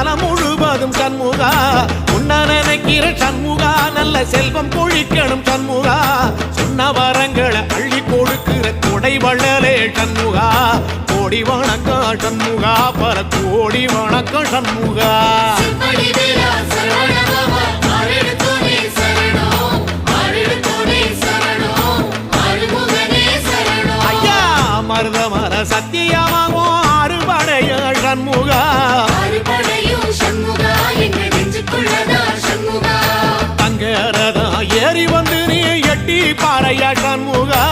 காலம் முழுவதும் சண்முகா உன்ன நினைக்கிற சண்முகா நல்ல செல்வம் கொழிக்கணும் சண்முகா சொன்ன வரங்களை அள்ளி கொடுக்கிற கொடை வள்ளலே சண்முகா கோடி வணக்கம் சண்முகா பல கோடி வணக்கம் சண்முகா ஐயா மருதமர சத்தியமாகும் அறுபடைய சண்முகா தங்கரதா ஏறி வந்து நீ எட்டி பாறையா சண்முகா